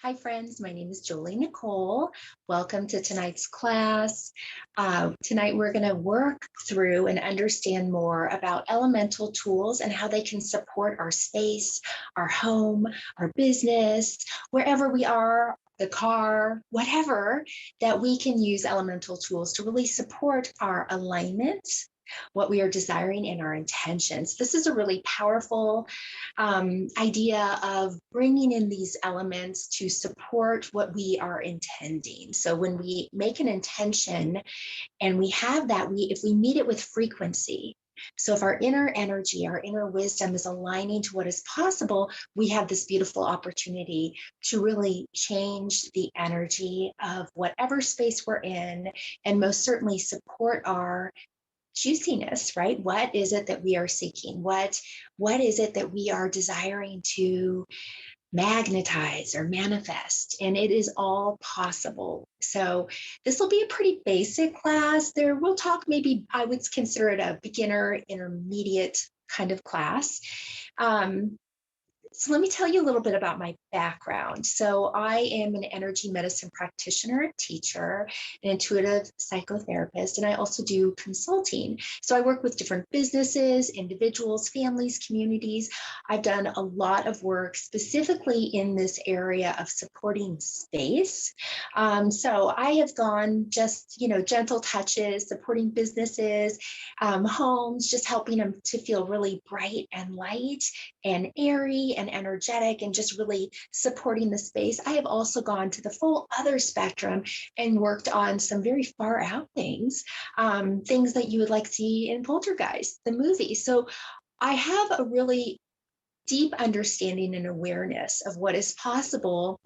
Hi, friends. My name is Jolie Nicole. Welcome to tonight's class. Tonight, we're going to work through and understand more about elemental tools and how they can support our space, our home, our business, wherever we are, the car, whatever, that we can use elemental tools to really support our alignment, what we are desiring, and our intentions. This is a really powerful idea of bringing in these elements to support what we are intending. So when we make an intention and we have that, if we meet it with frequency, so if our inner energy, our inner wisdom is aligning to what is possible, we have this beautiful opportunity to really change the energy of whatever space we're in, and most certainly support our juiciness, right? What is it that we are seeking? What is it that we are desiring to magnetize or manifest? And it is all possible. So this will be a pretty basic class. We'll talk, maybe I would consider it a beginner, intermediate kind of class. So let me tell you a little bit about my background. So I am an energy medicine practitioner, teacher, an intuitive psychotherapist, and I also do consulting. So I work with different businesses, individuals, families, communities. I've done a lot of work specifically in this area of supporting space. So I have gone just, gentle touches, supporting businesses, homes, just helping them to feel really bright and light and airy and energetic, and just really supporting the space. I have also gone to the full other spectrum and worked on some very far out things, things that you would like to see in Poltergeist, the movie. So I have a really deep understanding and awareness of what is possible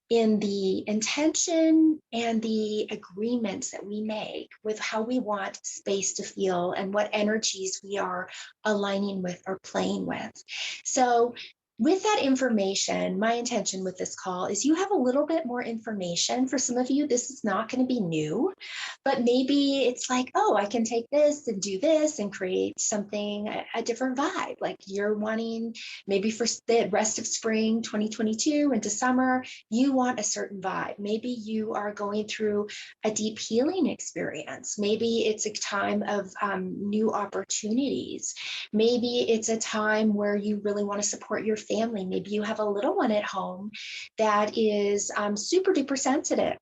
in the intention and the agreements that we make with how we want space to feel and what energies we are aligning with or playing with. So with that information, my intention with this call is you have a little bit more information. For some of you, this is not going to be new, but maybe it's like, oh, I can take this and do this and create something, a different vibe. Like you're wanting, maybe for the rest of spring 2022 into summer, you want a certain vibe. Maybe you are going through a deep healing experience. Maybe it's a time of new opportunities. Maybe it's a time where you really want to support your family. Maybe you have a little one at home that is super duper sensitive.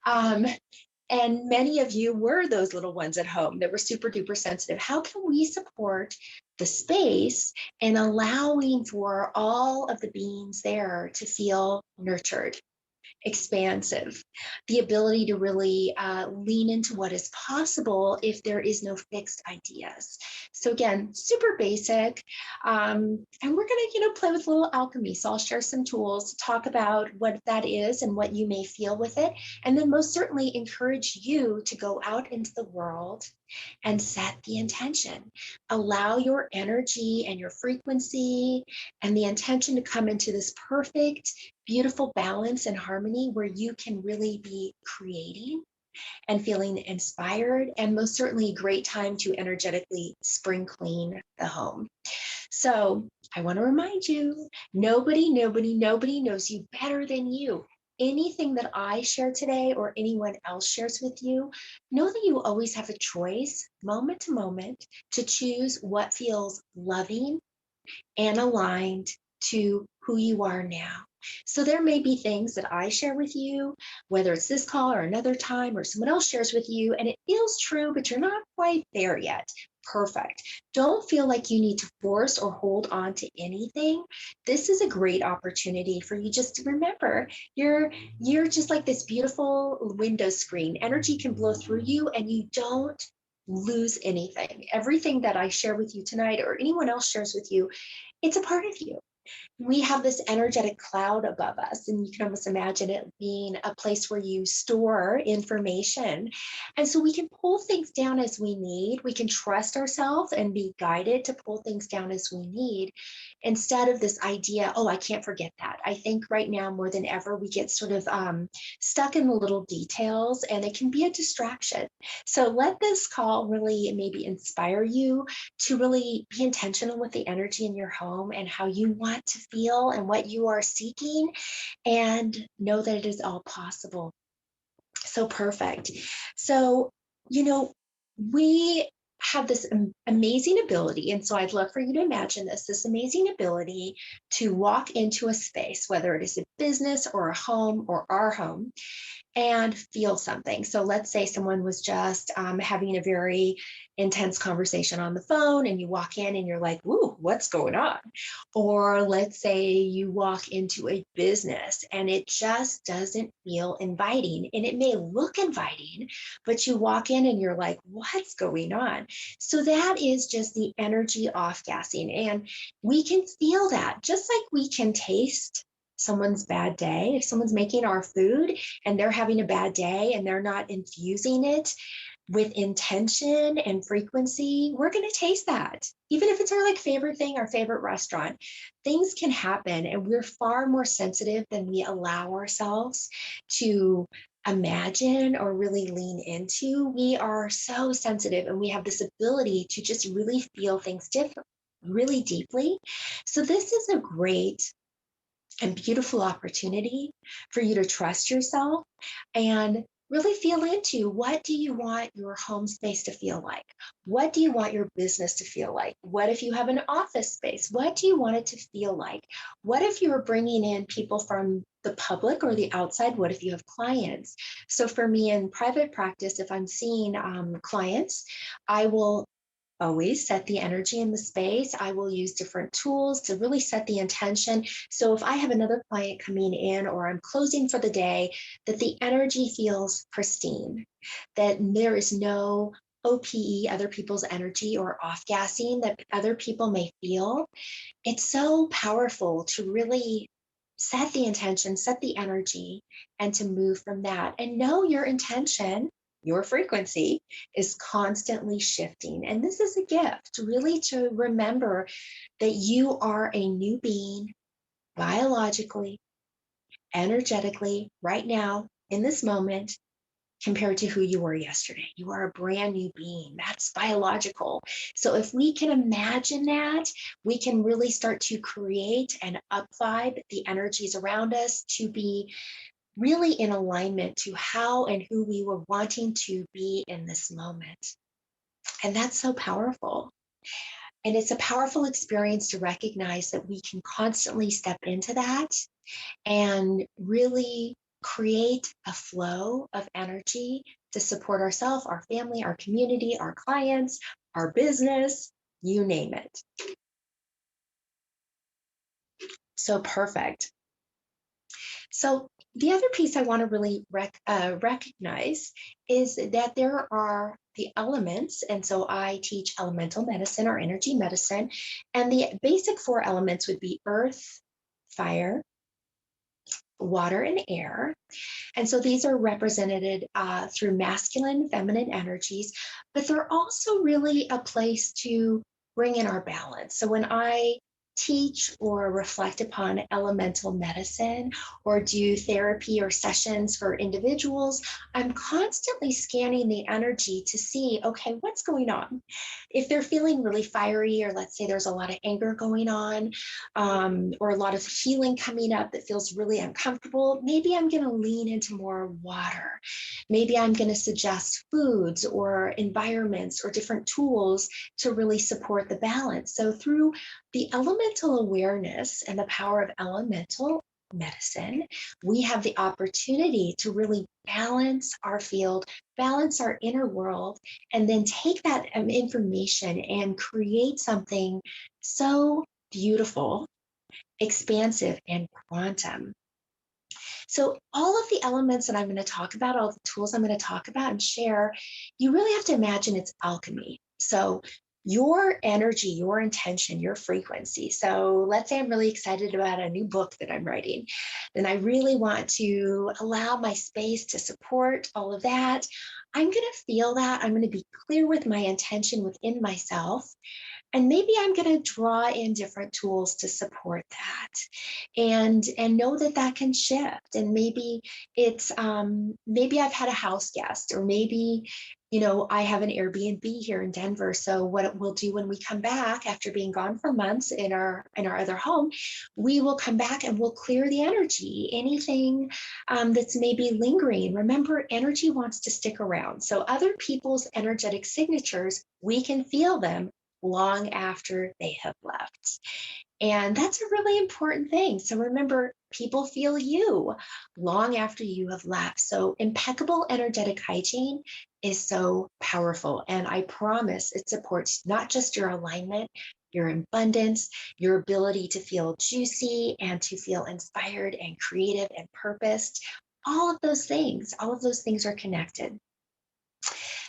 And many of you were those little ones at home that were super duper sensitive. How can we support the space and allowing for all of the beings there to feel nurtured, expansive, the ability to really lean into what is possible if there is no fixed ideas. So again, super basic. And we're going to, play with a little alchemy. So I'll share some tools to talk about what that is and what you may feel with it. And then most certainly encourage you to go out into the world and set the intention. Allow your energy and your frequency and the intention to come into this perfect, beautiful balance and harmony where you can really be creating and feeling inspired, and most certainly a great time to energetically spring clean the home. So I want to remind you, nobody knows you better than you. Anything that I share today or anyone else shares with you, know that you always have a choice, moment to moment, to choose what feels loving and aligned to who you are now. So there may be things that I share with you, whether it's this call or another time or someone else shares with you, and it feels true, but you're not quite there yet. Perfect. Don't feel like you need to force or hold on to anything. This is a great opportunity for you just to remember you're just like this beautiful window screen. Energy can blow through you and you don't lose anything. Everything that I share with you tonight or anyone else shares with you, it's a part of you. We have this energetic cloud above us, and you can almost imagine it being a place where you store information. And so we can pull things down as we need. We can trust ourselves and be guided to pull things down as we need, instead of this idea, oh, I can't forget that. I think right now more than ever, we get sort of stuck in the little details, and it can be a distraction. So let this call really maybe inspire you to really be intentional with the energy in your home and how you want want to feel and what you are seeking, and know that it is all possible. So perfect. So, we have this amazing ability. And so I'd love for you to imagine this amazing ability to walk into a space, whether it is a business or a home or our home, and feel something. So let's say someone was just having a very intense conversation on the phone, and you walk in and you're like, "Ooh, what's going on?" Or let's say you walk into a business and it just doesn't feel inviting, and it may look inviting, but you walk in and you're like, "What's going on?" So that is just the energy off gassing. And we can feel that just like we can taste someone's bad day. If someone's making our food and they're having a bad day and they're not infusing it with intention and frequency, we're going to taste that. Even if it's our favorite thing, our favorite restaurant, things can happen, and we're far more sensitive than we allow ourselves to imagine or really lean into. We are so sensitive, and we have this ability to just really feel things different, really deeply. So this is a great and beautiful opportunity for you to trust yourself and really feel into, what do you want your home space to feel like? What do you want your business to feel like? What if you have an office space? What do you want it to feel like? What if you're bringing in people from the public or the outside? What if you have clients? So for me in private practice, if I'm seeing clients, I will always set the energy in the space. I will use different tools to really set the intention. So if I have another client coming in or I'm closing for the day, that the energy feels pristine, that there is no OPE, other people's energy, or off gassing that other people may feel. It's so powerful to really set the intention, set the energy, and to move from that. And know your intention, your frequency is constantly shifting. And this is a gift, really, to remember that you are a new being, biologically, energetically, right now, in this moment, compared to who you were yesterday. You are a brand new being. That's biological. So if we can imagine that, we can really start to create and up vibe the energies around us to be really in alignment to how and who we were wanting to be in this moment. And that's so powerful. And it's a powerful experience to recognize that we can constantly step into that and really create a flow of energy to support ourselves, our family, our community, our clients, our business, you name it. So perfect. So the other piece I want to really recognize is that there are the elements. And so I teach elemental medicine or energy medicine. And the basic four elements would be earth, fire, water, and air. And so these are represented through masculine, feminine energies, but they're also really a place to bring in our balance. So when I teach or reflect upon elemental medicine or do therapy or sessions for individuals, I'm constantly scanning the energy to see, okay, what's going on? If they're feeling really fiery, or let's say there's a lot of anger going on, or a lot of healing coming up that feels really uncomfortable, maybe I'm going to lean into more water. Maybe I'm going to suggest foods or environments or different tools to really support the balance. So through the elemental awareness and the power of elemental medicine, we have the opportunity to really balance our field, balance our inner world, and then take that information and create something so beautiful, expansive, and quantum. So all of the elements that I'm going to talk about, all the tools I'm going to talk about and share, you really have to imagine it's alchemy. So your energy, your intention, your frequency. So let's say I'm really excited about a new book that I'm writing, and I really want to allow my space to support all of that. I'm going to feel that. I'm going to be clear with my intention within myself. And maybe I'm going to draw in different tools to support that, and know that that can shift. And maybe it's maybe I've had a house guest, or maybe I have an Airbnb here in Denver. So what we'll do when we come back after being gone for months in our other home, we will come back and we'll clear the energy, anything that's maybe lingering. Remember, energy wants to stick around. So other people's energetic signatures, we can feel them long after they have left. And that's a really important thing. So remember, people feel you long after you have left. So impeccable energetic hygiene is so powerful. And I promise it supports not just your alignment, your abundance, your ability to feel juicy and to feel inspired and creative and purposed. All of those things are connected.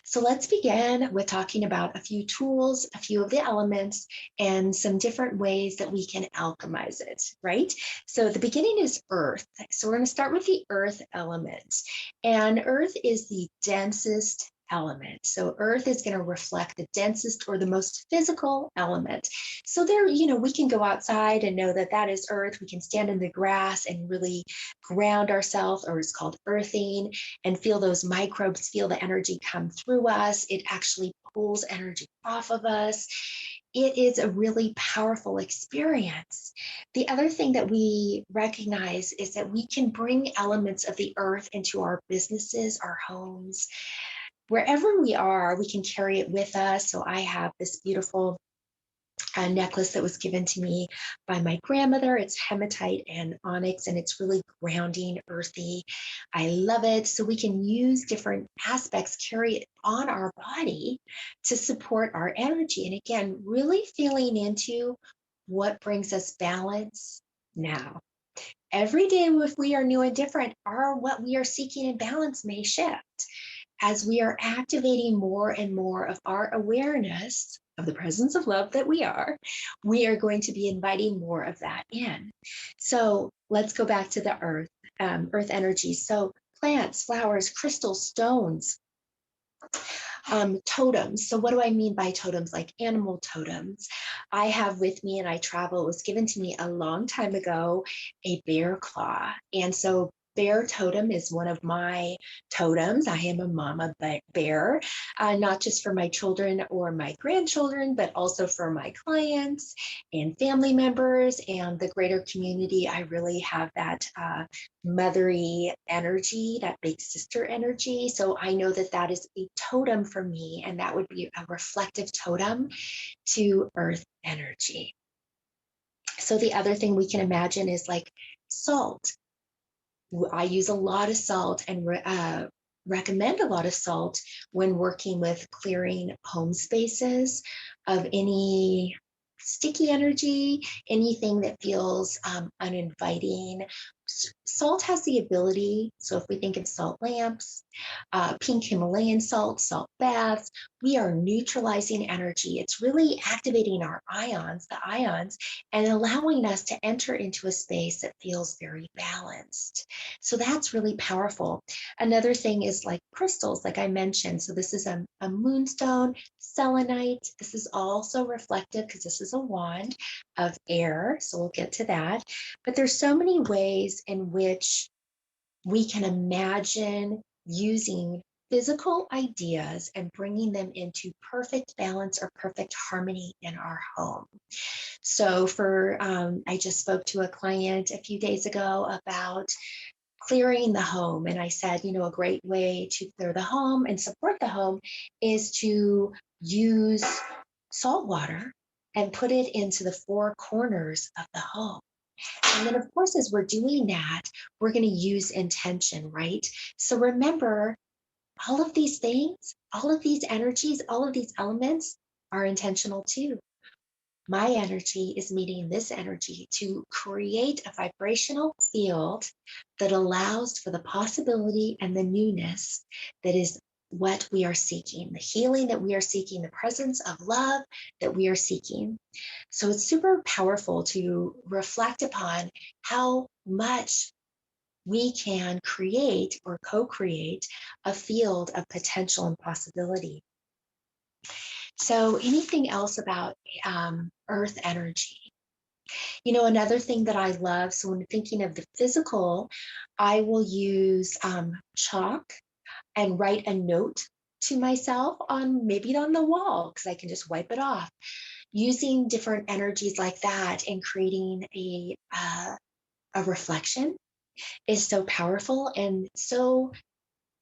So let's begin with talking about a few tools, a few of the elements, and some different ways that we can alchemize it, right? So the beginning is earth. So we're going to start with the earth element. And earth is the densest element. So earth is going to reflect the densest or the most physical element. So there, we can go outside and know that that is earth. We can stand in the grass and really ground ourselves, or it's called earthing, and feel those microbes, feel the energy come through us. It actually pulls energy off of us. It is a really powerful experience. The other thing that we recognize is that we can bring elements of the earth into our businesses, our homes. Wherever we are, we can carry it with us. So I have this beautiful necklace that was given to me by my grandmother. It's hematite and onyx, and it's really grounding, earthy. I love it. So we can use different aspects, carry it on our body to support our energy. And again, really feeling into what brings us balance now. Every day, if we are new and different, what we are seeking in balance may shift. As we are activating more and more of our awareness of the presence of love that we are going to be inviting more of that in. So let's go back to the earth, earth energy. So plants, flowers, crystals, stones, totems. So what do I mean by totems? Like animal totems. I have with me, and I travel, it was given to me a long time ago, a bear claw. And so bear totem is one of my totems. I am a mama bear, not just for my children or my grandchildren, but also for my clients and family members and the greater community. I really have that mothery energy, that big sister energy. So I know that that is a totem for me, and that would be a reflective totem to earth energy. So the other thing we can imagine is like salt. I use a lot of salt and recommend a lot of salt when working with clearing home spaces of any sticky energy, anything that feels uninviting. Salt has the ability, so if we think of salt lamps, pink Himalayan salt baths, we are neutralizing energy. It's really activating our the ions, and allowing us to enter into a space that feels very balanced. So that's really powerful. Another thing is like crystals, like I mentioned. So this is a moonstone, selenite. This is also reflective because this is a wand of air. So we'll get to that. But there's so many ways in which we can imagine using physical ideas and bringing them into perfect balance or perfect harmony in our home. So I just spoke to a client a few days ago about clearing the home. And I said, a great way to clear the home and support the home is to use salt water and put it into the four corners of the home. And then, of course, as we're doing that, we're going to use intention, right? So remember, all of these things, all of these energies, all of these elements are intentional too. My energy is meeting this energy to create a vibrational field that allows for the possibility and the newness that is what we are seeking, the healing that we are seeking, the presence of love that we are seeking. So it's super powerful to reflect upon how much we can create or co-create a field of potential and possibility. So anything else about earth energy? Another thing that I love, so when thinking of the physical, I will use chalk and write a note to myself on maybe on the wall because I can just wipe it off. Using different energies like that and creating a reflection is so powerful and so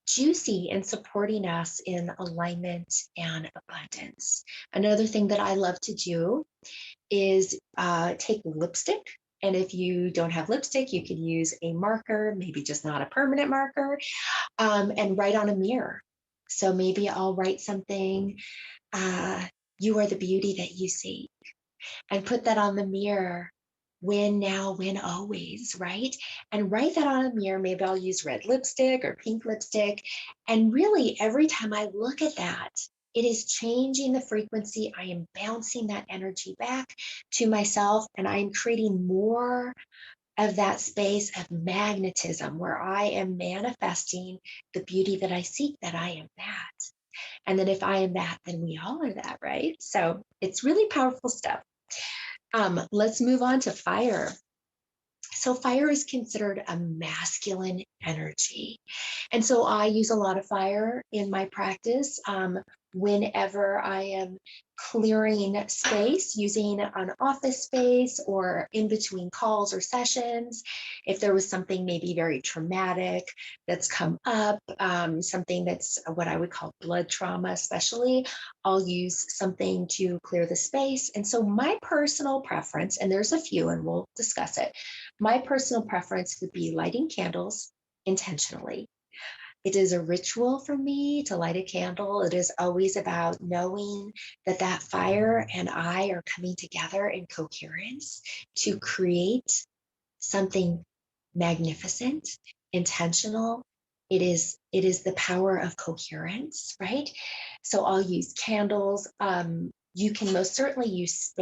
juicy in supporting us in alignment and abundance. Another thing that I love to do is take lipstick. And if you don't have lipstick, you could use a marker, maybe just not a permanent marker, and write on a mirror. So maybe I'll write something, you are the beauty that you see, and put that on the mirror. When, now, when, always, right? And write that on a mirror. Maybe I'll use red lipstick or pink lipstick. And really, every time I look at that, it is changing the frequency. I am bouncing that energy back to myself, and I'm creating more of that space of magnetism where I am manifesting the beauty that I seek, that I am that. And then if I am that, then we all are that, right? So it's really powerful stuff. Let's move on to fire. So fire is considered a masculine energy. And so I use a lot of fire in my practice. Whenever I am clearing space using an office space or in between calls or sessions, if there was something maybe very traumatic that's come up, something that's what I would call blood trauma, especially, I'll use something to clear the space. And so my personal preference, and there's a few and we'll discuss it, my personal preference would be lighting candles intentionally. It is a ritual for me to light a candle. It is always about knowing that that fire and I are coming together in coherence to create something magnificent, intentional. It is the power of coherence, right? So I'll use candles. You can most certainly use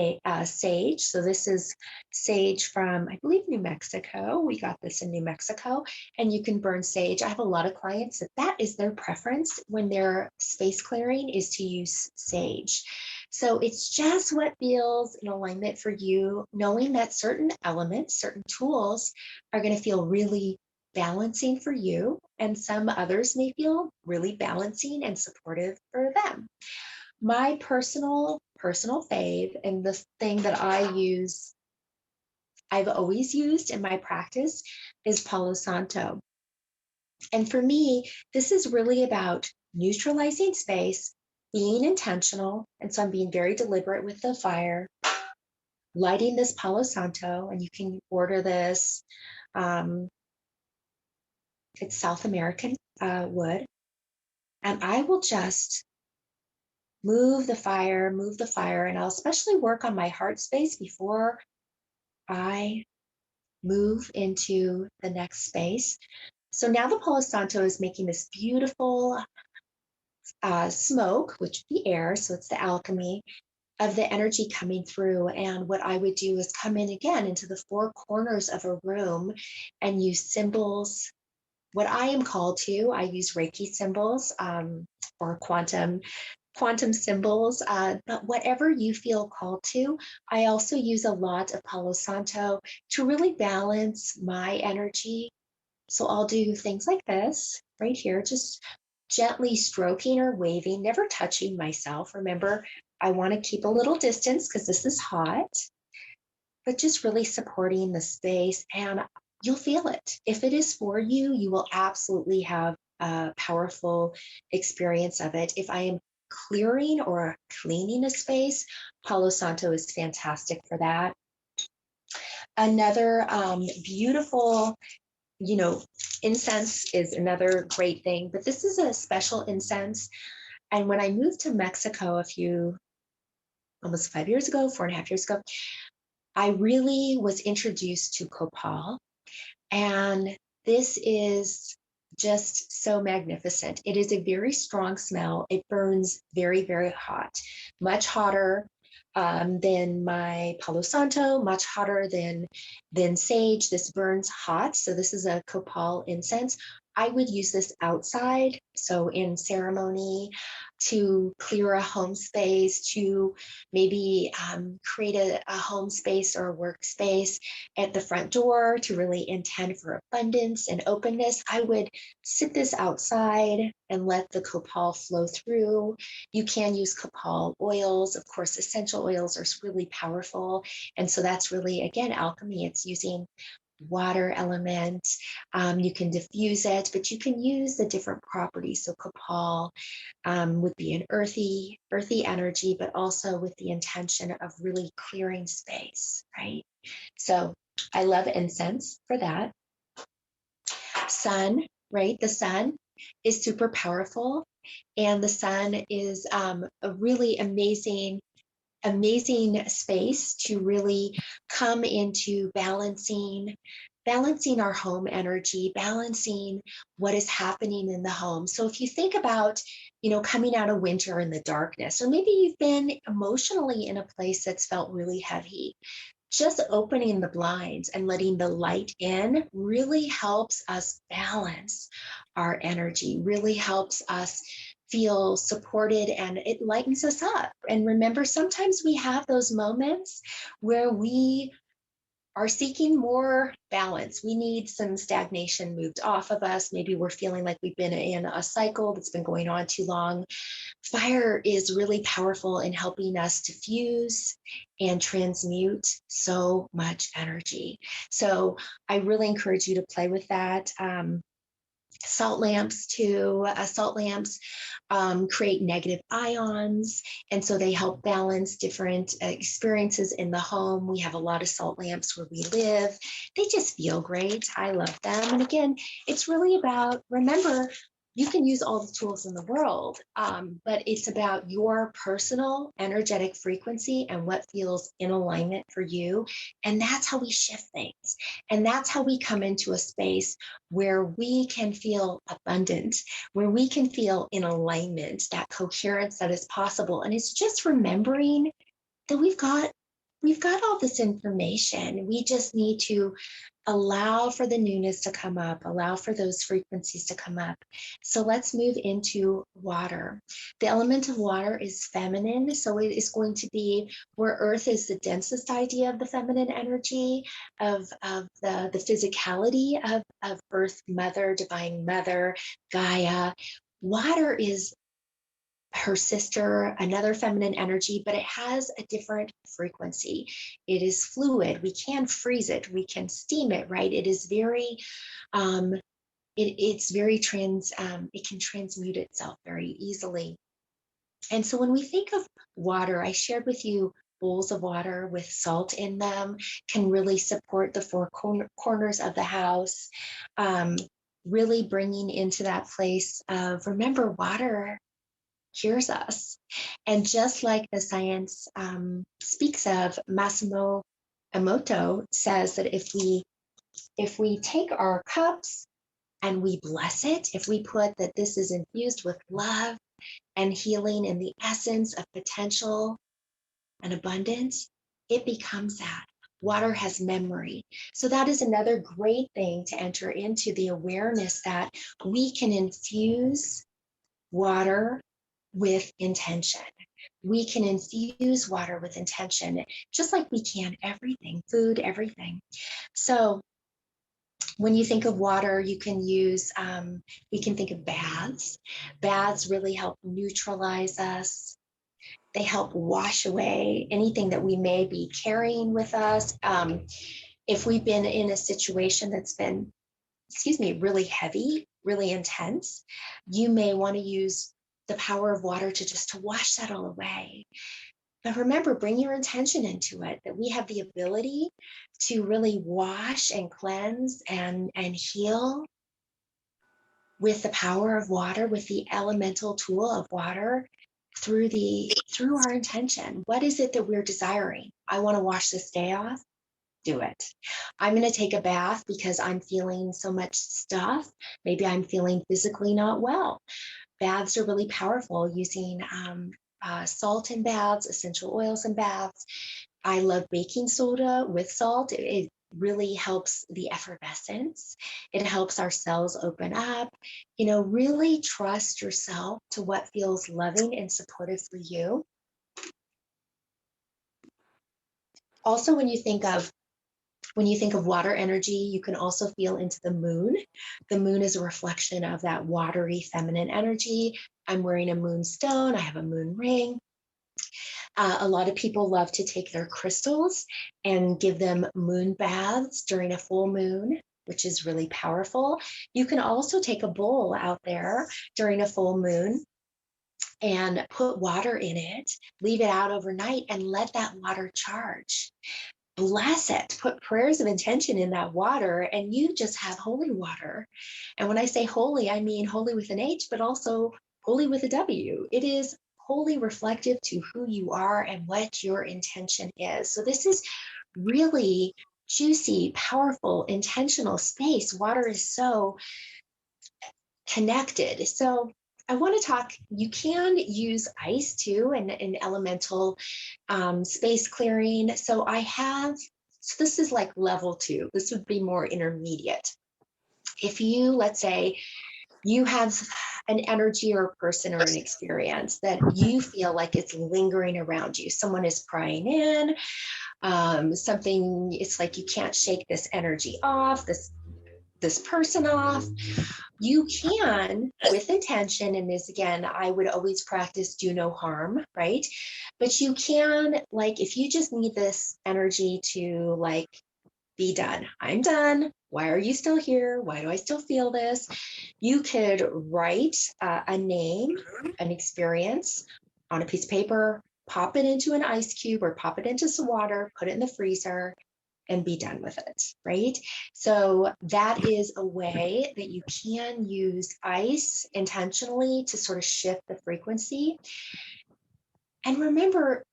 sage. So this is sage from, I believe, New Mexico. We got this in New Mexico, and you can burn sage. I have a lot of clients that is their preference when they're space clearing, is to use sage. So it's just what feels in alignment for you, knowing that certain elements, certain tools are going to feel really balancing for you, and some others may feel really balancing and supportive for them. My personal fave, and the thing that I've always used in my practice, is Palo Santo. And for me, this is really about neutralizing space, being intentional. And so I'm being very deliberate with the fire, lighting this Palo Santo, and you can order this. It's South American wood. And I will just move the fire, and I'll especially work on my heart space before I move into the next space. So now the Palo Santo is making this beautiful smoke, which would be air, so it's the alchemy of the energy coming through. And what I would do is come in again into the four corners of a room and use symbols. What I am called to, I use Reiki symbols or quantum symbols, but whatever you feel called to. I also use a lot of Palo Santo to really balance my energy. So I'll do things like this right here, just gently stroking or waving, never touching myself. Remember, I want to keep a little distance because this is hot, but just really supporting the space, and you'll feel it. If it is for you, you will absolutely have a powerful experience of it. If I am clearing or cleaning a space, Palo Santo is fantastic for that. Another beautiful, incense is another great thing, but this is a special incense. And when I moved to Mexico almost 5 years ago, 4.5 years ago, I really was introduced to Kapal, and this is just so magnificent. It is a very strong smell. It burns very, very hot, much hotter than my Palo Santo, much hotter than sage. This burns hot. So this is a Kapal incense. I would use this outside, so in ceremony, to clear a home space, to maybe create a home space or a workspace at the front door to really intend for abundance and openness. I would sit this outside and let the copal flow through. You can use Kapal oils. Of course, essential oils are really powerful. And so that's really, again, alchemy. It's using water element. You can diffuse it, but you can use the different properties. So Kapal would be an earthy energy, but also with the intention of really clearing space, right? So I love incense for that. Sun, right? The sun is super powerful, and the sun is a really amazing space to really come into balancing our home energy, balancing what is happening in the home. So if you think about, coming out of winter in the darkness, or maybe you've been emotionally in a place that's felt really heavy, just opening the blinds and letting the light in really helps us balance our energy, really helps us feel supported, and it lightens us up. And remember, sometimes we have those moments where we are seeking more balance. We need some stagnation moved off of us. Maybe we're feeling like we've been in a cycle that's been going on too long. Fire is really powerful in helping us diffuse and transmute so much energy. So I really encourage you to play with that. Salt lamps too. Salt lamps create negative ions, and so they help balance different experiences in the home. We have a lot of salt lamps where we live. They just feel great. I love them. And again, it's really about, remember, you can use all the tools in the world, but it's about your personal energetic frequency and what feels in alignment for you. And that's how we shift things. And that's how we come into a space where we can feel abundant, where we can feel in alignment, that coherence that is possible. And it's just remembering that we've got all this information. We just need to allow for the newness to come up, allow for those frequencies to come up. So let's move into water. The element of water is feminine. So it is going to be where earth is the densest idea of the feminine energy, of the physicality of earth mother, divine mother, Gaia. Water is her sister, another feminine energy, but it has a different frequency. It is fluid. We can freeze it. We can steam it, right? It is very, it's very it can transmute itself very easily. And so when we think of water, I shared with you bowls of water with salt in them can really support the four corners of the house, really bringing into that place of, remember, water hears us. And just like the science speaks of, Massimo Emoto says that if we take our cups and we bless it, if we put that this is infused with love and healing and the essence of potential and abundance, it becomes that. Water has memory. So that is another great thing to enter into, the awareness that we can infuse water with intention. We can infuse water with intention, just like we can everything, food, everything. So when you think of water, you can use, we can think of baths. Baths really help neutralize us. They help wash away anything that we may be carrying with us. If we've been in a situation that's been, really heavy, really intense, you may want to use the power of water to wash that all away. But remember, bring your intention into it, that we have the ability to really wash and cleanse and heal with the power of water, with the elemental tool of water, through our intention. What is it that we're desiring? I want to wash this day off. Do it. I'm going to take a bath because I'm feeling so much stuff. Maybe I'm feeling physically not well. Baths are really powerful, using salt in baths, essential oils in baths. I love baking soda with salt. really helps the effervescence. It helps our cells open up. You know, really trust yourself to what feels loving and supportive for you. Also, when you think of water energy, you can also feel into the moon. The moon is a reflection of that watery feminine energy. I'm wearing a moonstone. I have a moon ring. A lot of people love to take their crystals and give them moon baths during a full moon, which is really powerful. You can also take a bowl out there during a full moon and put water in it, leave it out overnight, and let that water charge. Bless it, put prayers of intention in that water, and you just have holy water. And when I say holy, I mean holy with an H, but also holy with a W. It is wholly reflective to who you are and what your intention is. So this is really juicy, powerful, intentional space. Water is so connected. So I want to talk, you can use ice too in elemental space clearing. So this is like level 2. This would be more intermediate. If you, let's say, you have an energy or a person or an experience that you feel like it's lingering around you. Someone is prying in, something, it's like you can't shake this energy off, this person off. You can, with intention, and this again, I would always practice do no harm, right? But you can, like, if you just need this energy to like be done, I'm done. Why are you still here? Why do I still feel this? You could write a name, an experience on a piece of paper, pop it into an ice cube or pop it into some water, put it in the freezer, and be done with it, right? So that is a way that you can use ice intentionally to sort of shift the frequency. And remember,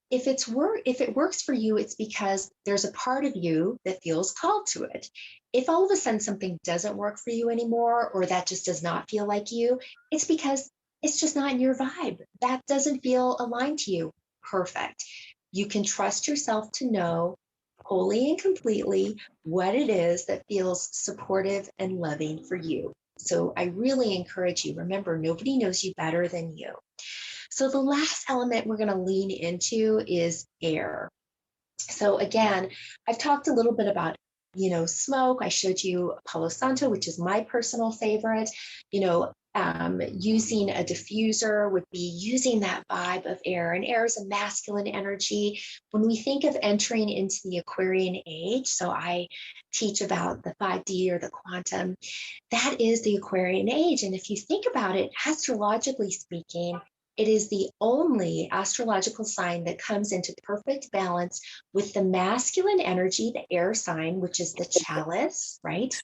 if it works for you, it's because there's a part of you that feels called to it. If all of a sudden something doesn't work for you anymore, or that just does not feel like you, it's because it's just not in your vibe. That doesn't feel aligned to you. Perfect. You can trust yourself to know wholly and completely what it is that feels supportive and loving for you. So I really encourage you, remember, nobody knows you better than you. So the last element we're going to lean into is air. So again, I've talked a little bit about, smoke. I showed you Palo Santo, which is my personal favorite. Using a diffuser would be using that vibe of air, and air is a masculine energy. When we think of entering into the Aquarian age, so I teach about the 5D or the quantum, that is the Aquarian age. And if you think about it, astrologically speaking, it is the only astrological sign that comes into perfect balance with the masculine energy, the air sign, which is the chalice, right?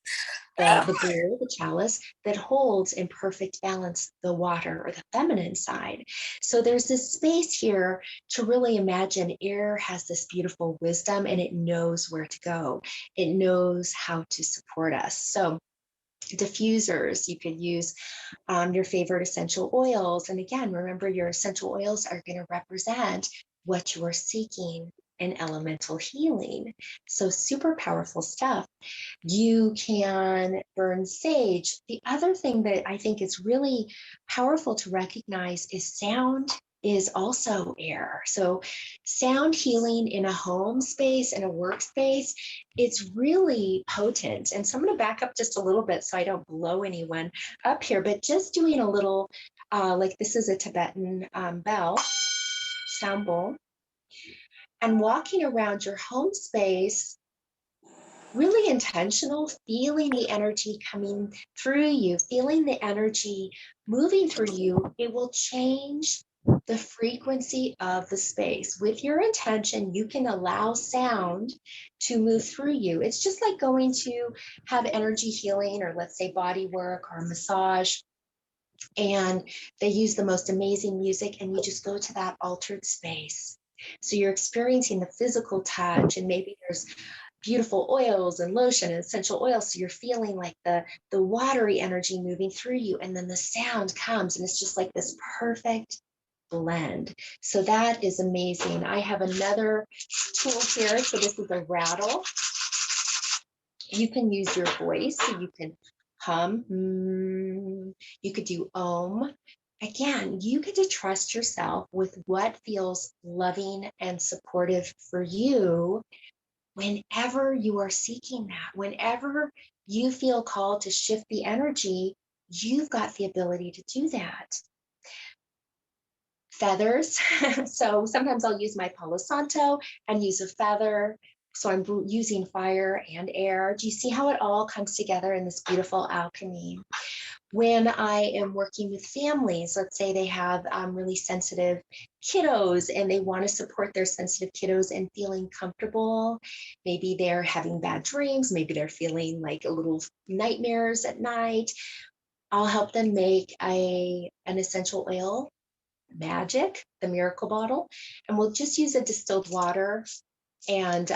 The bowl, the chalice, that holds in perfect balance the water, or the feminine side. So there's this space here to really imagine air has this beautiful wisdom, and it knows where to go. It knows how to support us. So diffusers, you could use your favorite essential oils. And again, remember, your essential oils are going to represent what you are seeking in elemental healing. So super powerful stuff. You can burn sage. The other thing that I think is really powerful to recognize is sound is also air. So sound healing in a home space, in a workspace, it's really potent. And so I'm going to back up just a little bit so I don't blow anyone up here, but just doing a little, like this is a Tibetan bell, sound bowl, and walking around your home space, really intentional, feeling the energy coming through you, feeling the energy moving through you, it will change the frequency of the space. With your intention, you can allow sound to move through you. It's just like going to have energy healing, or let's say body work or massage, and they use the most amazing music, and you just go to that altered space. So you're experiencing the physical touch, and maybe there's beautiful oils and lotion and essential oils. So you're feeling like the watery energy moving through you, and then the sound comes, and it's just like this perfect blend. So that is amazing. I have another tool here. So this is a rattle. You can use your voice, so you can hum, you could do om. Again, you get to trust yourself with what feels loving and supportive for you whenever you are seeking that. Whenever you feel called to shift the energy, you've got the ability to do that. Feathers. So sometimes I'll use my Palo Santo and use a feather. So I'm using fire and air. Do you see how it all comes together in this beautiful alchemy? When I am working with families, let's say they have really sensitive kiddos and they want to support their sensitive kiddos and feeling comfortable. Maybe they're having bad dreams. Maybe they're feeling like a little nightmares at night. I'll help them make an essential oil magic, the miracle bottle, and we'll just use a distilled water and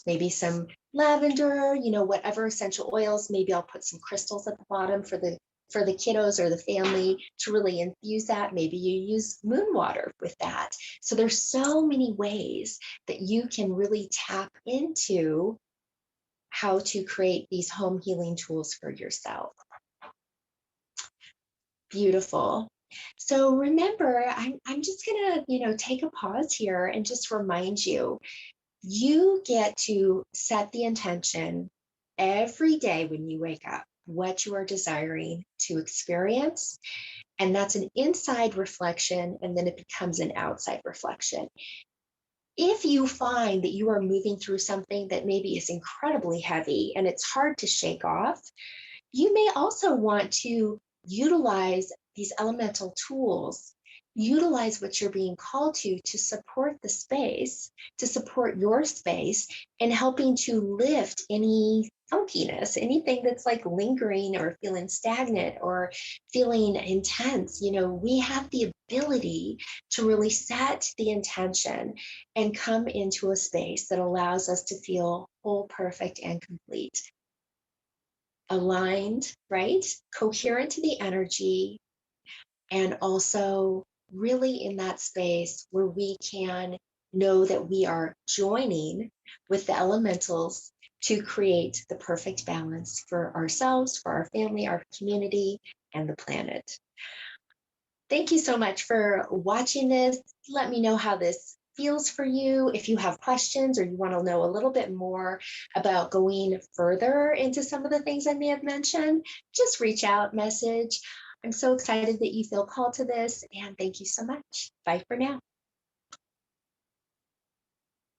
maybe some lavender, whatever essential oils. Maybe I'll put some crystals at the bottom for the kiddos or the family to really infuse that. Maybe you use moon water with that. So there's so many ways that you can really tap into how to create these home healing tools for yourself. Beautiful. So remember, I'm just gonna, take a pause here and just remind you, you get to set the intention every day when you wake up, what you are desiring to experience. And that's an inside reflection, and then it becomes an outside reflection. If you find that you are moving through something that maybe is incredibly heavy and it's hard to shake off, you may also want to utilize these elemental tools, utilize what you're being called to support the space, to support your space, and helping to lift any funkiness, anything that's like lingering or feeling stagnant or feeling intense. We have the ability to really set the intention and come into a space that allows us to feel whole, perfect, and complete. Aligned, right? Coherent to the energy, and also really in that space where we can know that we are joining with the elementals to create the perfect balance for ourselves, for our family, our community, and the planet. Thank you so much for watching this. Let me know how this feels for you. If you have questions or you want to know a little bit more about going further into some of the things I may have mentioned, just reach out, message. I'm so excited that you feel called to this, and thank you so much. Bye for now.